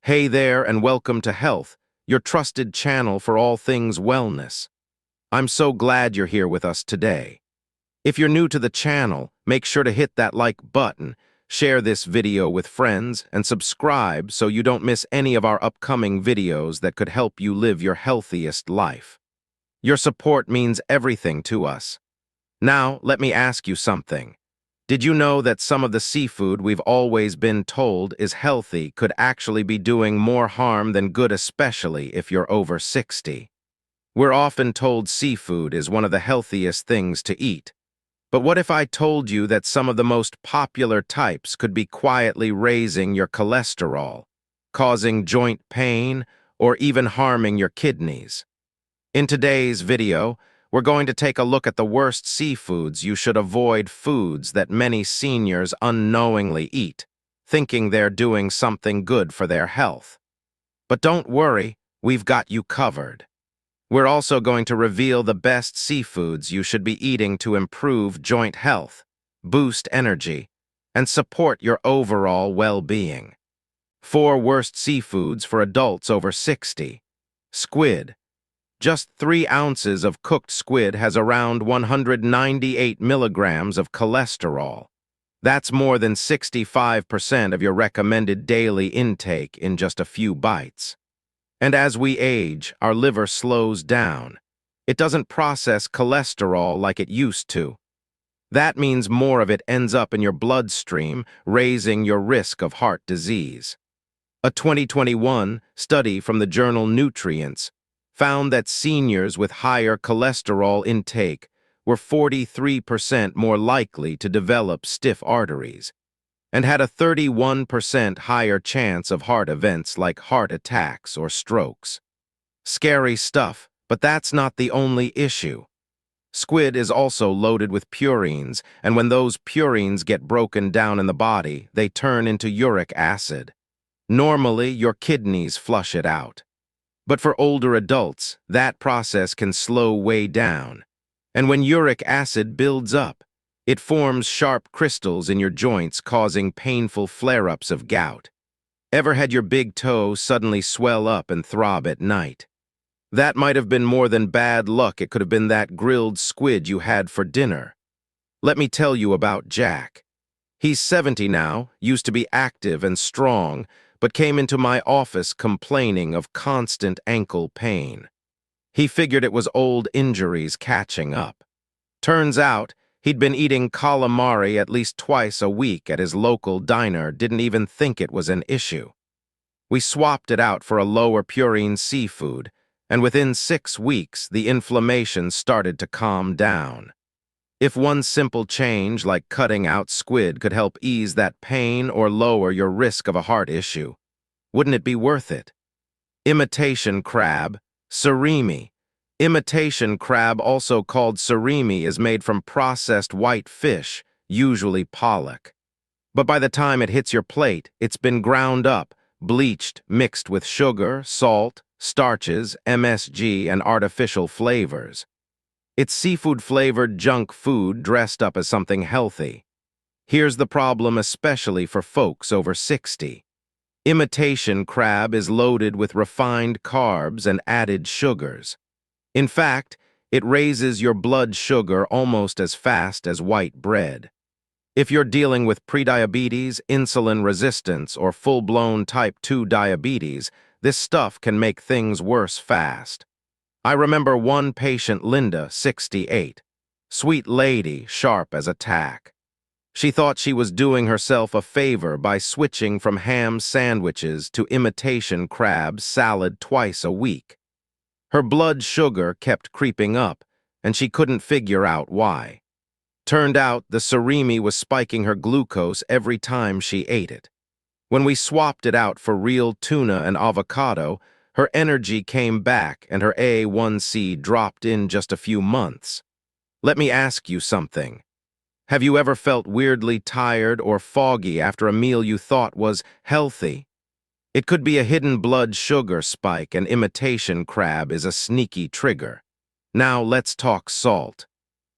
Hey there, and welcome to Health, your trusted channel for all things wellness. I'm so glad you're here with us today. If you're new to the channel, make sure to hit that like button, share this video with friends, and subscribe so you don't miss any of our upcoming videos that could help you live your healthiest life. Your support means everything to us. Now, let me ask you something. Did you know that some of the seafood we've always been told is healthy could actually be doing more harm than good, especially if you're over 60? We're often told seafood is one of the healthiest things to eat. But what if I told you that some of the most popular types could be quietly raising your cholesterol, causing joint pain, or even harming your kidneys? In today's video, we're going to take a look at the worst seafoods you should avoid, foods that many seniors unknowingly eat, thinking they're doing something good for their health. But don't worry, we've got you covered. We're also going to reveal the best seafoods you should be eating to improve joint health, boost energy, and support your overall well-being. 4 worst seafoods for adults over 60. Squid. Just 3 ounces of cooked squid has around 198 milligrams of cholesterol. That's more than 65% of your recommended daily intake in just a few bites. And as we age, our liver slows down. It doesn't process cholesterol like it used to. That means more of it ends up in your bloodstream, raising your risk of heart disease. A 2021 study from the journal Nutrients found that seniors with higher cholesterol intake were 43% more likely to develop stiff arteries and had a 31% higher chance of heart events like heart attacks or strokes. Scary stuff, but that's not the only issue. Squid is also loaded with purines, and when those purines get broken down in the body, they turn into uric acid. Normally, your kidneys flush it out. But for older adults, that process can slow way down. And when uric acid builds up, it forms sharp crystals in your joints, causing painful flare-ups of gout. Ever had your big toe suddenly swell up and throb at night? That might have been more than bad luck. It could have been that grilled squid you had for dinner. Let me tell you about Jack. He's 70 now, used to be active and strong, but came into my office complaining of constant ankle pain. He figured it was old injuries catching up. Turns out, he'd been eating calamari at least twice a week at his local diner, didn't even think it was an issue. We swapped it out for a lower purine seafood, and within 6 weeks, the inflammation started to calm down. If one simple change like cutting out squid could help ease that pain or lower your risk of a heart issue, wouldn't it be worth it? Imitation crab, surimi. Imitation crab, also called surimi, is made from processed white fish, usually pollock. But by the time it hits your plate, it's been ground up, bleached, mixed with sugar, salt, starches, MSG, and artificial flavors. It's seafood-flavored junk food dressed up as something healthy. Here's the problem, especially for folks over 60. Imitation crab is loaded with refined carbs and added sugars. In fact, it raises your blood sugar almost as fast as white bread. If you're dealing with prediabetes, insulin resistance, or full-blown type 2 diabetes, this stuff can make things worse fast. I remember one patient, Linda, 68. Sweet lady, sharp as a tack. She thought she was doing herself a favor by switching from ham sandwiches to imitation crab salad twice a week. Her blood sugar kept creeping up, and she couldn't figure out why. Turned out the surimi was spiking her glucose every time she ate it. When we swapped it out for real tuna and avocado, her energy came back and her A1C dropped in just a few months. Let me ask you something. Have you ever felt weirdly tired or foggy after a meal you thought was healthy? It could be a hidden blood sugar spike, and imitation crab is a sneaky trigger. Now let's talk salt.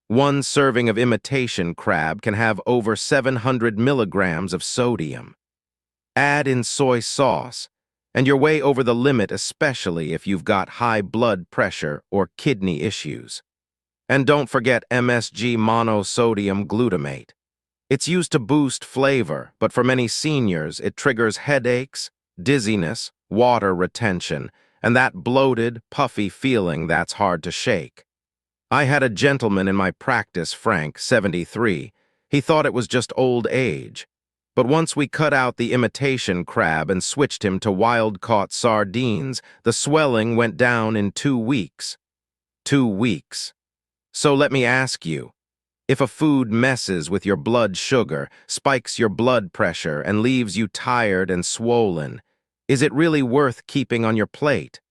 1 serving of imitation crab can have over 700 milligrams of sodium. Add in soy sauce, And you're way over the limit, especially if you've got high blood pressure or kidney issues. And don't forget MSG monosodium glutamate. It's used to boost flavor, but for many seniors, it triggers headaches, dizziness, water retention, and that bloated, puffy feeling that's hard to shake. I had a gentleman in my practice, Frank, 73. He thought it was just old age. But once we cut out the imitation crab and switched him to wild-caught sardines, the swelling went down in 2 weeks. 2 weeks. So let me ask you, if a food messes with your blood sugar, spikes your blood pressure, and leaves you tired and swollen, is it really worth keeping on your plate?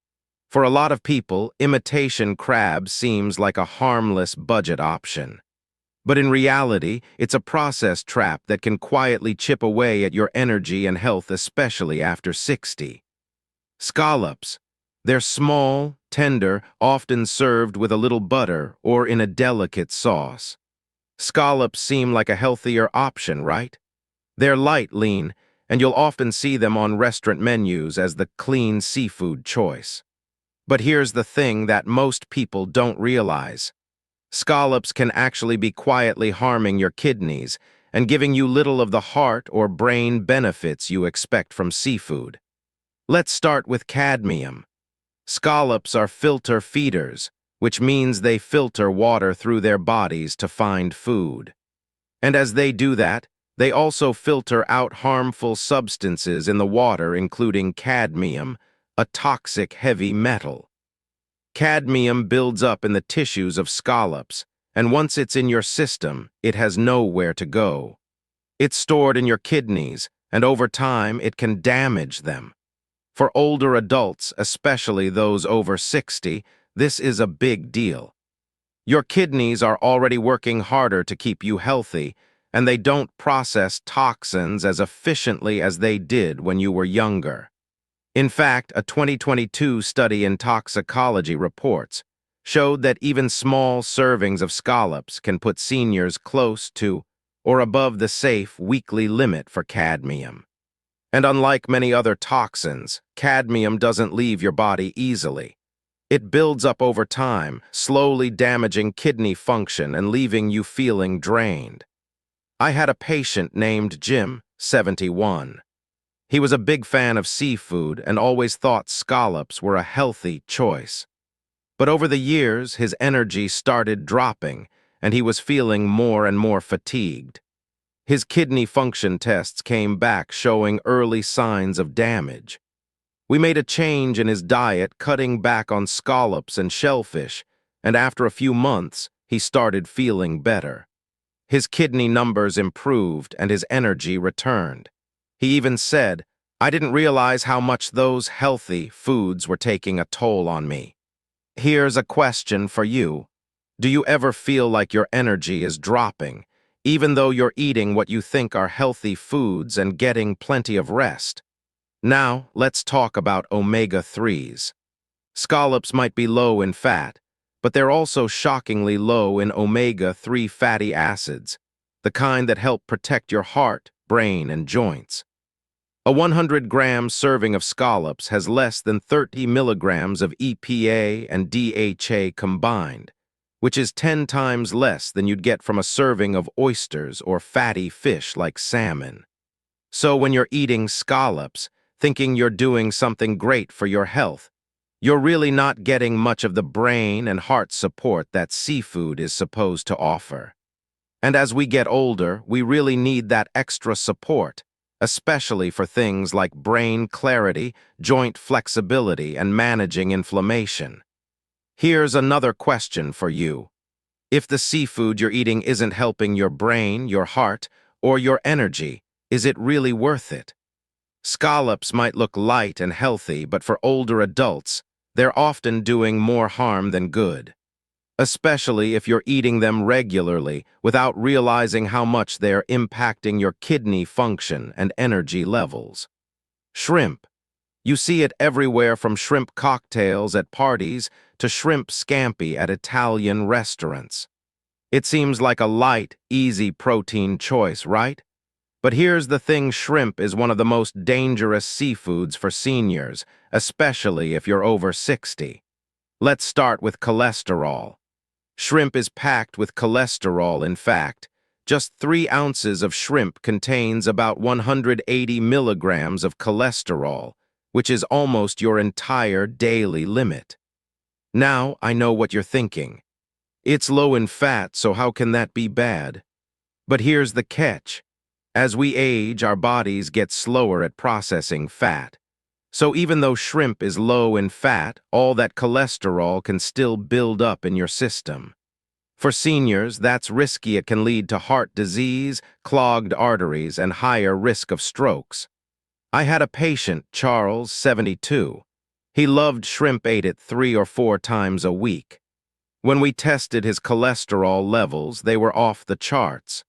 For a lot of people, imitation crab seems like a harmless budget option. But in reality, it's a process trap that can quietly chip away at your energy and health, especially after 60. Scallops. They're small, tender, often served with a little butter or in a delicate sauce. Scallops seem like a healthier option, right? They're light, lean, and you'll often see them on restaurant menus as the clean seafood choice. But here's the thing that most people don't realize. Scallops can actually be quietly harming your kidneys and giving you little of the heart or brain benefits you expect from seafood. Let's start with cadmium. Scallops are filter feeders, which means they filter water through their bodies to find food. And as they do that, they also filter out harmful substances in the water, including cadmium, a toxic heavy metal. Cadmium builds up in the tissues of scallops, and once it's in your system, it has nowhere to go. It's stored in your kidneys, and over time, it can damage them. For older adults, especially those over 60, this is a big deal. Your kidneys are already working harder to keep you healthy, and they don't process toxins as efficiently as they did when you were younger. In fact, a 2022 study in toxicology reports showed that even small servings of scallops can put seniors close to or above the safe weekly limit for cadmium. And unlike many other toxins, cadmium doesn't leave your body easily. It builds up over time, slowly damaging kidney function and leaving you feeling drained. I had a patient named Jim, 71. He was a big fan of seafood and always thought scallops were a healthy choice. But over the years, his energy started dropping, and he was feeling more and more fatigued. His kidney function tests came back showing early signs of damage. We made a change in his diet, cutting back on scallops and shellfish, and after a few months, he started feeling better. His kidney numbers improved and his energy returned. He even said, "I didn't realize how much those healthy foods were taking a toll on me." Here's a question for you. Do you ever feel like your energy is dropping, even though you're eating what you think are healthy foods and getting plenty of rest? Now, let's talk about omega-3s. Scallops might be low in fat, but they're also shockingly low in omega-3 fatty acids, the kind that help protect your heart, brain, and joints. A 100-gram serving of scallops has less than 30 milligrams of EPA and DHA combined, which is 10 times less than you'd get from a serving of oysters or fatty fish like salmon. So when you're eating scallops, thinking you're doing something great for your health, you're really not getting much of the brain and heart support that seafood is supposed to offer. And as we get older, we really need that extra support, especially for things like brain clarity, joint flexibility, and managing inflammation. Here's another question for you. If the seafood you're eating isn't helping your brain, your heart, or your energy, is it really worth it? Scallops might look light and healthy, but for older adults, they're often doing more harm than good. Especially if you're eating them regularly without realizing how much they're impacting your kidney function and energy levels. Shrimp. You see it everywhere, from shrimp cocktails at parties to shrimp scampi at Italian restaurants. It seems like a light, easy protein choice, right? But here's the thing, shrimp is one of the most dangerous seafoods for seniors, especially if you're over 60. Let's start with cholesterol. Shrimp is packed with cholesterol. In fact, just 3 ounces of shrimp contains about 180 milligrams of cholesterol, which is almost your entire daily limit. Now I know what you're thinking. It's low in fat, so how can that be bad? But here's the catch. As we age, our bodies get slower at processing fat. So even though shrimp is low in fat, all that cholesterol can still build up in your system. For seniors, that's risky. It can lead to heart disease, clogged arteries, and higher risk of strokes. I had a patient, Charles, 72. He loved shrimp, ate it 3 or 4 times a week. When we tested his cholesterol levels, they were off the charts.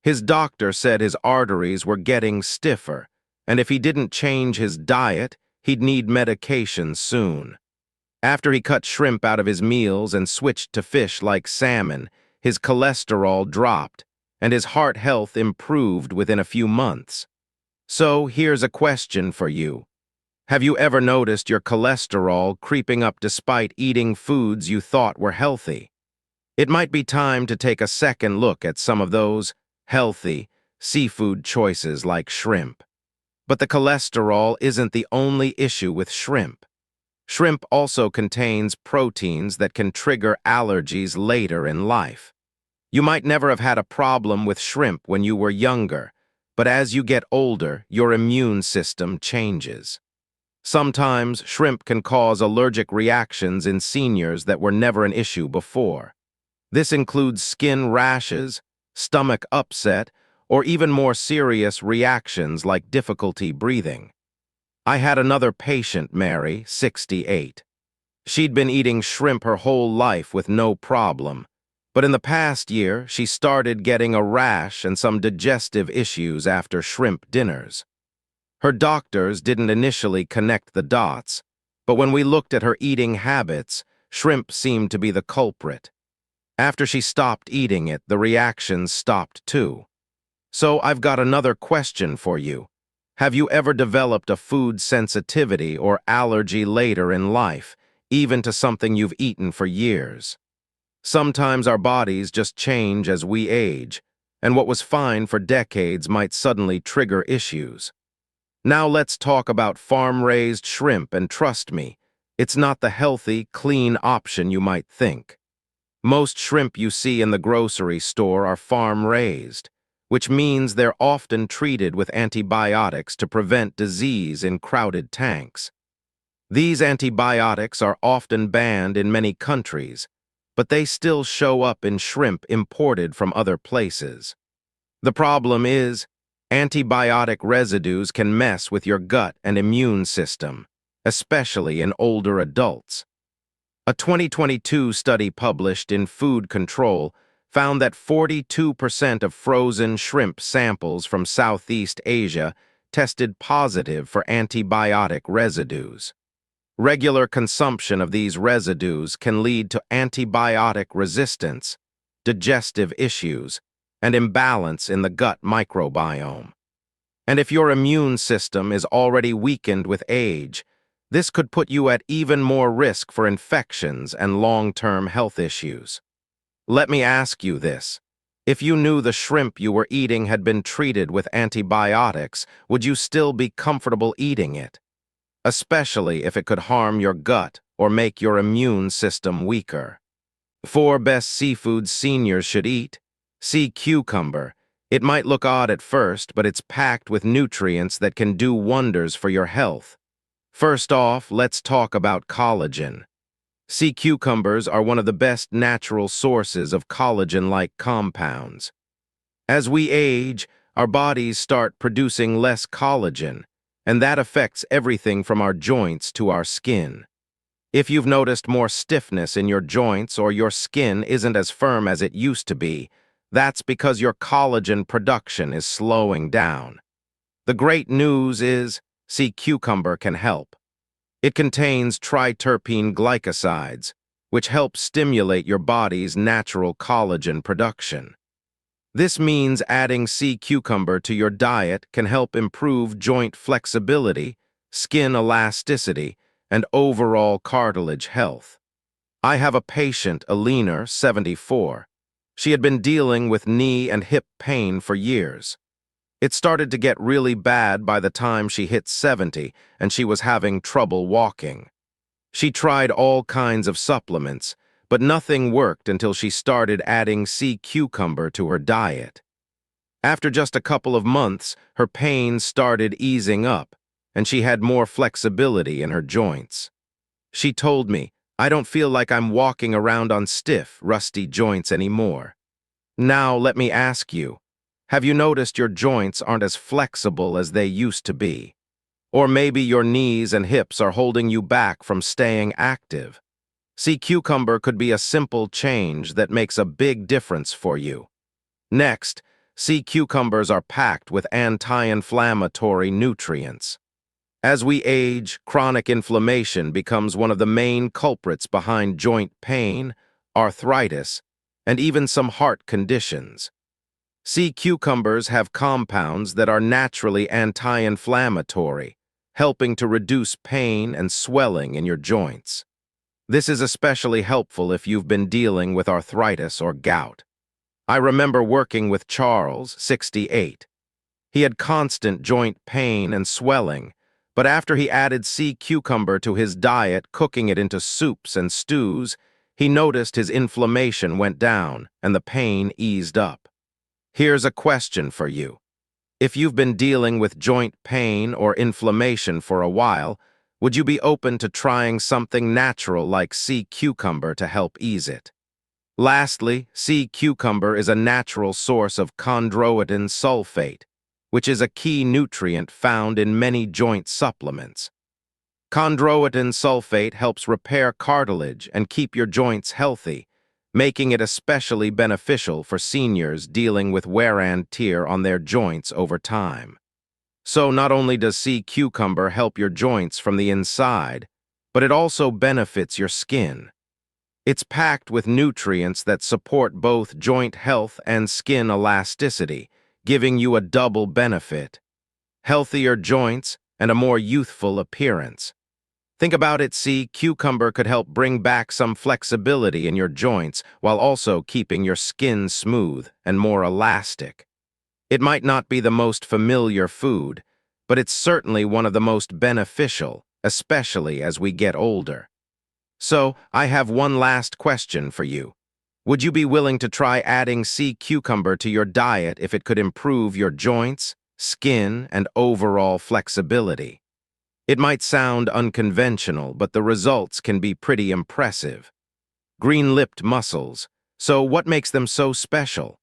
His doctor said his arteries were getting stiffer, and if he didn't change his diet, he'd need medication soon. After he cut shrimp out of his meals and switched to fish like salmon, his cholesterol dropped, and his heart health improved within a few months. So here's a question for you. Have you ever noticed your cholesterol creeping up despite eating foods you thought were healthy? It might be time to take a second look at some of those healthy seafood choices like shrimp. But the cholesterol isn't the only issue with shrimp. Shrimp also contains proteins that can trigger allergies later in life. You might never have had a problem with shrimp when you were younger, but as you get older, your immune system changes. Sometimes shrimp can cause allergic reactions in seniors that were never an issue before. This includes skin rashes, stomach upset, or even more serious reactions like difficulty breathing. I had another patient, Mary, 68. She'd been eating shrimp her whole life with no problem, but in the past year, she started getting a rash and some digestive issues after shrimp dinners. Her doctors didn't initially connect the dots, but when we looked at her eating habits, shrimp seemed to be the culprit. After she stopped eating it, the reactions stopped too. So I've got another question for you. Have you ever developed a food sensitivity or allergy later in life, even to something you've eaten for years? Sometimes our bodies just change as we age, and what was fine for decades might suddenly trigger issues. Now let's talk about farm-raised shrimp, and trust me, it's not the healthy, clean option you might think. Most shrimp you see in the grocery store are farm-raised, which means they're often treated with antibiotics to prevent disease in crowded tanks. These antibiotics are often banned in many countries, but they still show up in shrimp imported from other places. The problem is, antibiotic residues can mess with your gut and immune system, especially in older adults. A 2022 study published in Food Control found that 42% of frozen shrimp samples from Southeast Asia tested positive for antibiotic residues. Regular consumption of these residues can lead to antibiotic resistance, digestive issues, and imbalance in the gut microbiome. And if your immune system is already weakened with age, this could put you at even more risk for infections and long-term health issues. Let me ask you this. If you knew the shrimp you were eating had been treated with antibiotics, would you still be comfortable eating it? Especially if it could harm your gut or make your immune system weaker. 4 best seafoods seniors should eat. Sea cucumber. It might look odd at first, but it's packed with nutrients that can do wonders for your health. First off, let's talk about collagen. Sea cucumbers are one of the best natural sources of collagen-like compounds. As we age, our bodies start producing less collagen, and that affects everything from our joints to our skin. If you've noticed more stiffness in your joints or your skin isn't as firm as it used to be, that's because your collagen production is slowing down. The great news is, sea cucumber can help. It contains triterpene glycosides, which help stimulate your body's natural collagen production. This means adding sea cucumber to your diet can help improve joint flexibility, skin elasticity, and overall cartilage health. I have a patient, Alina, 74. She had been dealing with knee and hip pain for years. It started to get really bad by the time she hit 70, and she was having trouble walking. She tried all kinds of supplements, but nothing worked until she started adding sea cucumber to her diet. After just a couple of months, her pain started easing up, and she had more flexibility in her joints. She told me, "I don't feel like I'm walking around on stiff, rusty joints anymore." Now let me ask you, have you noticed your joints aren't as flexible as they used to be? Or maybe your knees and hips are holding you back from staying active. Sea cucumber could be a simple change that makes a big difference for you. Next, sea cucumbers are packed with anti-inflammatory nutrients. As we age, chronic inflammation becomes one of the main culprits behind joint pain, arthritis, and even some heart conditions. Sea cucumbers have compounds that are naturally anti-inflammatory, helping to reduce pain and swelling in your joints. This is especially helpful if you've been dealing with arthritis or gout. I remember working with Charles, 68. He had constant joint pain and swelling, but after he added sea cucumber to his diet, cooking it into soups and stews, he noticed his inflammation went down and the pain eased up. Here's a question for you. If you've been dealing with joint pain or inflammation for a while, would you be open to trying something natural like sea cucumber to help ease it? Lastly, sea cucumber is a natural source of chondroitin sulfate, which is a key nutrient found in many joint supplements. Chondroitin sulfate helps repair cartilage and keep your joints healthy, making it especially beneficial for seniors dealing with wear and tear on their joints over time. So not only does sea cucumber help your joints from the inside, but it also benefits your skin. It's packed with nutrients that support both joint health and skin elasticity, giving you a double benefit: healthier joints and a more youthful appearance. Think about it, sea cucumber could help bring back some flexibility in your joints while also keeping your skin smooth and more elastic. It might not be the most familiar food, but it's certainly one of the most beneficial, especially as we get older. So, I have one last question for you. Would you be willing to try adding sea cucumber to your diet if it could improve your joints, skin, and overall flexibility? It might sound unconventional, but the results can be pretty impressive. Green-lipped mussels. So what makes them so special?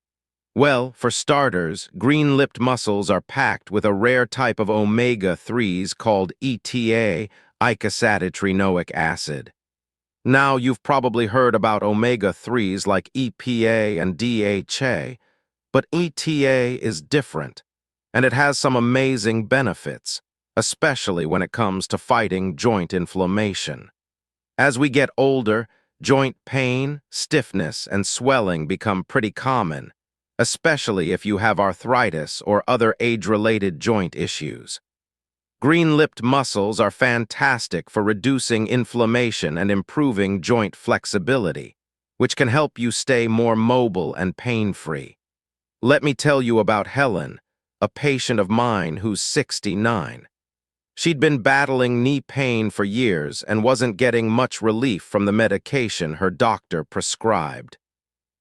Well, for starters, green-lipped mussels are packed with a rare type of omega-3s called ETA, eicosapentaenoic acid. Now, you've probably heard about omega-3s like EPA and DHA, but ETA is different, and it has some amazing benefits, especially when it comes to fighting joint inflammation. As we get older, joint pain, stiffness, and swelling become pretty common, especially if you have arthritis or other age-related joint issues. Green-lipped mussels are fantastic for reducing inflammation and improving joint flexibility, which can help you stay more mobile and pain-free. Let me tell you about Helen, a patient of mine who's 69. She'd been battling knee pain for years and wasn't getting much relief from the medication her doctor prescribed.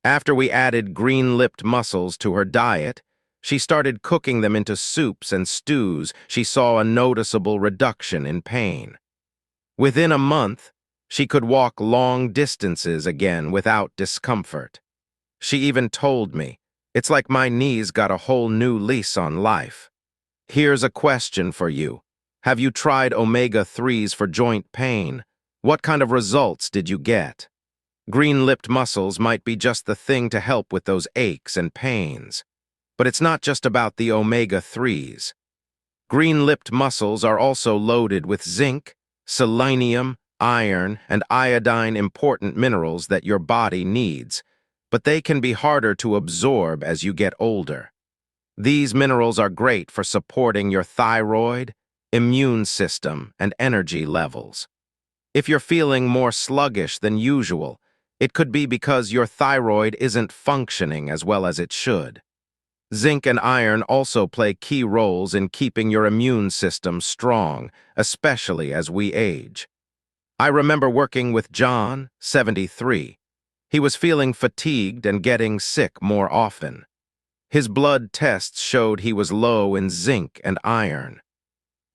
After we added green-lipped mussels to her diet, she started cooking them into soups and stews. She saw a noticeable reduction in pain. Within a month, she could walk long distances again without discomfort. She even told me, "It's like my knees got a whole new lease on life." Here's a question for you. Have you tried omega-3s for joint pain? What kind of results did you get? Green-lipped mussels might be just the thing to help with those aches and pains. But it's not just about the omega-3s. Green-lipped mussels are also loaded with zinc, selenium, iron, and iodine, important minerals that your body needs, but they can be harder to absorb as you get older. These minerals are great for supporting your thyroid, immune system, and energy levels. If you're feeling more sluggish than usual, it could be because your thyroid isn't functioning as well as it should. Zinc and iron also play key roles in keeping your immune system strong, especially as we age. I remember working with John, 73. He was feeling fatigued and getting sick more often. His blood tests showed he was low in zinc and iron.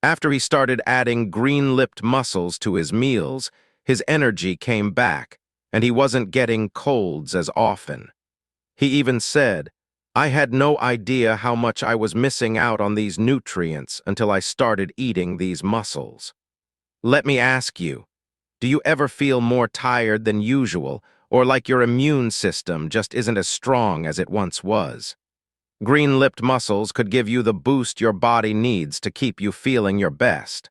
After he started adding green-lipped mussels to his meals, his energy came back, and he wasn't getting colds as often. He even said, "I had no idea how much I was missing out on these nutrients until I started eating these mussels." Let me ask you, do you ever feel more tired than usual, or like your immune system just isn't as strong as it once was? Green-lipped mussels could give you the boost your body needs to keep you feeling your best.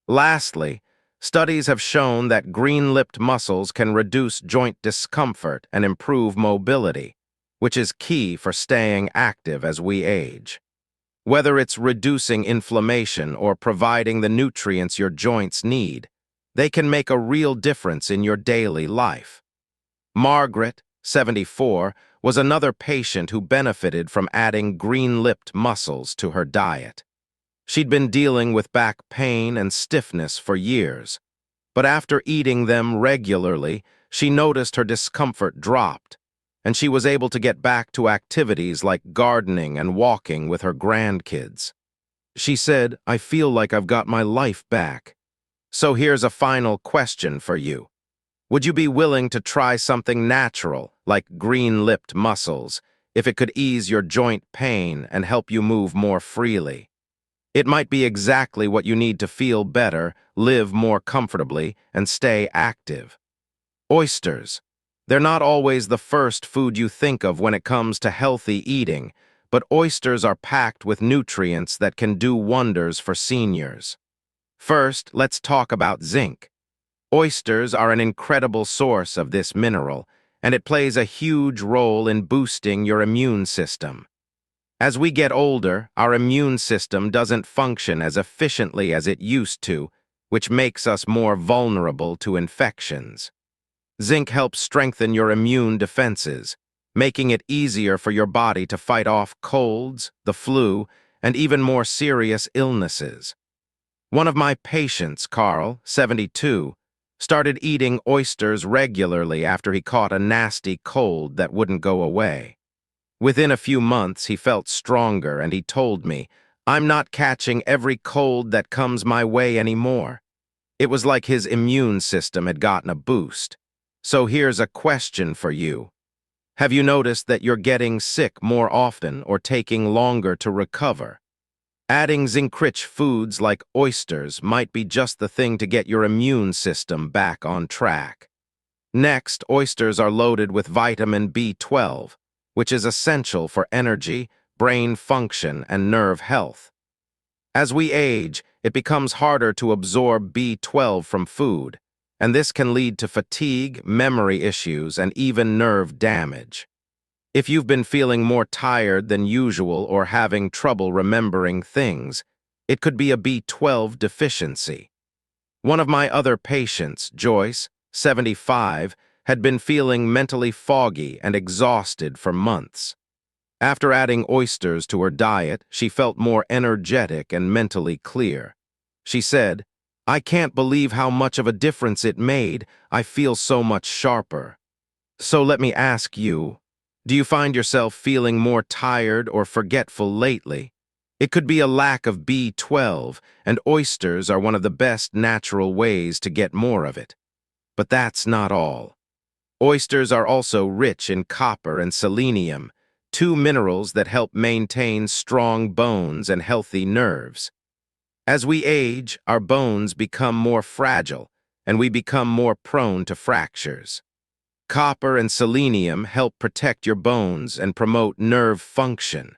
Lastly, studies have shown that green-lipped mussels can reduce joint discomfort and improve mobility, which is key for staying active as we age. Whether it's reducing inflammation or providing the nutrients your joints need, they can make a real difference in your daily life. Margaret, 74, was another patient who benefited from adding green-lipped mussels to her diet. She'd been dealing with back pain and stiffness for years, but after eating them regularly, she noticed her discomfort dropped, and she was able to get back to activities like gardening and walking with her grandkids. She said, "I feel like I've got my life back." So here's a final question for you. Would you be willing to try something natural, like green-lipped mussels, if it could ease your joint pain and help you move more freely? It might be exactly what you need to feel better, live more comfortably, and stay active. Oysters. They're not always the first food you think of when it comes to healthy eating, but oysters are packed with nutrients that can do wonders for seniors. First, let's talk about zinc. Oysters are an incredible source of this mineral, and it plays a huge role in boosting your immune system. As we get older, our immune system doesn't function as efficiently as it used to, which makes us more vulnerable to infections. Zinc helps strengthen your immune defenses, making it easier for your body to fight off colds, the flu, and even more serious illnesses. One of my patients, Carl, 72, started eating oysters regularly after he caught a nasty cold that wouldn't go away. Within a few months, he felt stronger, and he told me, "I'm not catching every cold that comes my way anymore." It was like his immune system had gotten a boost. So here's a question for you. Have you noticed that you're getting sick more often or taking longer to recover? Adding zinc-rich foods like oysters might be just the thing to get your immune system back on track. Next, oysters are loaded with vitamin B12, which is essential for energy, brain function, and nerve health. As we age, it becomes harder to absorb B12 from food, and this can lead to fatigue, memory issues, and even nerve damage. If you've been feeling more tired than usual or having trouble remembering things, it could be a B12 deficiency. One of my other patients, Joyce, 75, had been feeling mentally foggy and exhausted for months. After adding oysters to her diet, she felt more energetic and mentally clear. She said, "I can't believe how much of a difference it made. I feel so much sharper." So let me ask you, do you find yourself feeling more tired or forgetful lately? It could be a lack of B12, and oysters are one of the best natural ways to get more of it. But that's not all. Oysters are also rich in copper and selenium, two minerals that help maintain strong bones and healthy nerves. As we age, our bones become more fragile, and we become more prone to fractures. Copper and selenium help protect your bones and promote nerve function.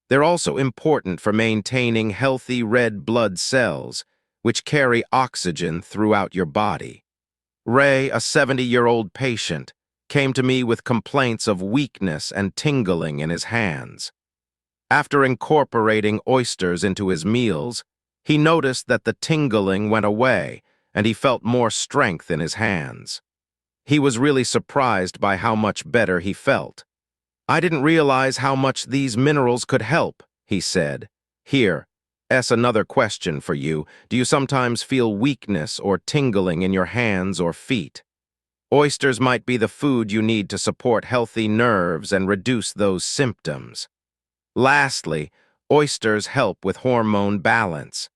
They're also important for maintaining healthy red blood cells, which carry oxygen throughout your body. Ray, a 70-year-old patient, came to me with complaints of weakness and tingling in his hands. After incorporating oysters into his meals, he noticed that the tingling went away and he felt more strength in his hands. He was really surprised by how much better he felt. "I didn't realize how much these minerals could help," he said. "Here, another question for you. Do you sometimes feel weakness or tingling in your hands or feet? Oysters might be the food you need to support healthy nerves and reduce those symptoms." Lastly, oysters help with hormone balance.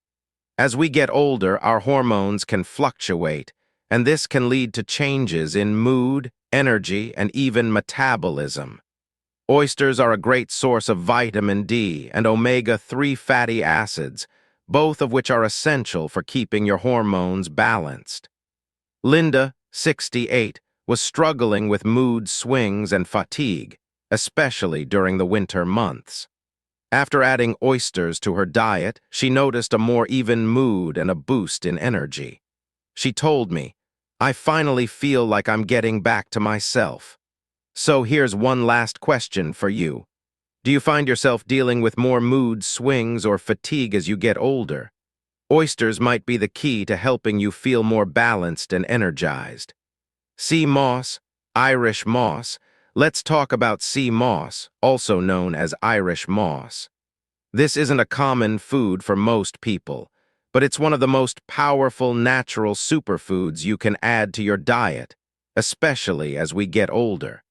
As we get older, our hormones can fluctuate, and this can lead to changes in mood, energy, and even metabolism. Oysters are a great source of vitamin D and omega-3 fatty acids, both of which are essential for keeping your hormones balanced. Linda, 68, was struggling with mood swings and fatigue, especially during the winter months. After adding oysters to her diet, she noticed a more even mood and a boost in energy. She told me, "I finally feel like I'm getting back to myself." So here's one last question for you. Do you find yourself dealing with more mood swings or fatigue as you get older? Oysters might be the key to helping you feel more balanced and energized. Sea moss, Irish moss. Let's talk about sea moss, also known as Irish moss. This isn't a common food for most people, but it's one of the most powerful natural superfoods you can add to your diet, especially as we get older.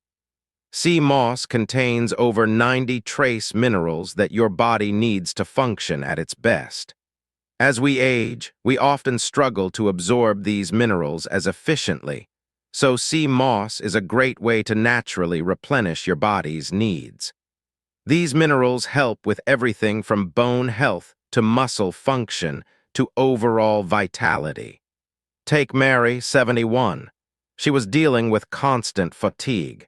Sea moss contains over 90 trace minerals that your body needs to function at its best. As we age, we often struggle to absorb these minerals as efficiently, so sea moss is a great way to naturally replenish your body's needs. These minerals help with everything from bone health to muscle function to overall vitality. Take Mary, 71. She was dealing with constant fatigue.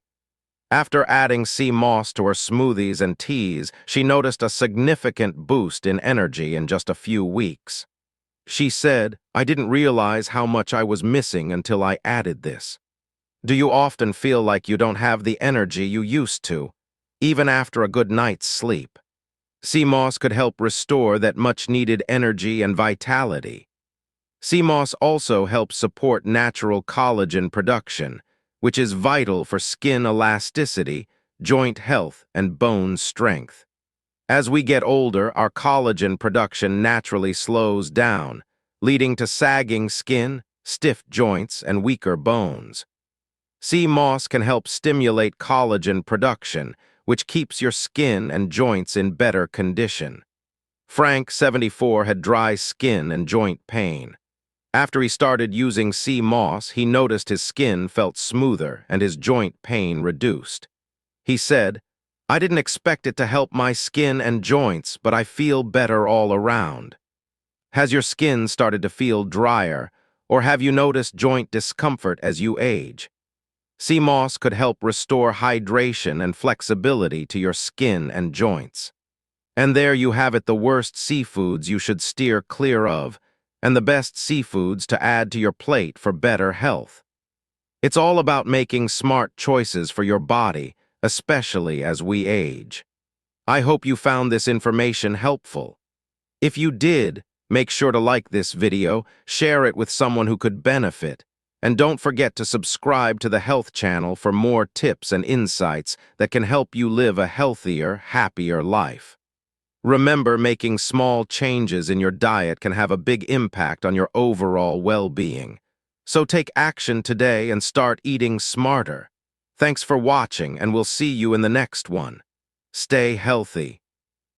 After adding sea moss to her smoothies and teas, she noticed a significant boost in energy in just a few weeks. She said, "I didn't realize how much I was missing until I added this." Do you often feel like you don't have the energy you used to, even after a good night's sleep? Sea moss could help restore that much-needed energy and vitality. Sea moss also helps support natural collagen production, which is vital for skin elasticity, joint health, and bone strength. As we get older, our collagen production naturally slows down, leading to sagging skin, stiff joints, and weaker bones. Sea moss can help stimulate collagen production, which keeps your skin and joints in better condition. Frank, 74, had dry skin and joint pain. After he started using sea moss, he noticed his skin felt smoother and his joint pain reduced. He said, "I didn't expect it to help my skin and joints, but I feel better all around." Has your skin started to feel drier, or have you noticed joint discomfort as you age? Sea moss could help restore hydration and flexibility to your skin and joints. And there you have it, the worst seafoods you should steer clear of, and the best seafoods to add to your plate for better health. It's all about making smart choices for your body, especially as we age. I hope you found this information helpful. If you did, make sure to like this video, share it with someone who could benefit, and don't forget to subscribe to the Health Channel for more tips and insights that can help you live a healthier, happier life. Remember, making small changes in your diet can have a big impact on your overall well-being. So take action today and start eating smarter. Thanks for watching, and we'll see you in the next one. Stay healthy.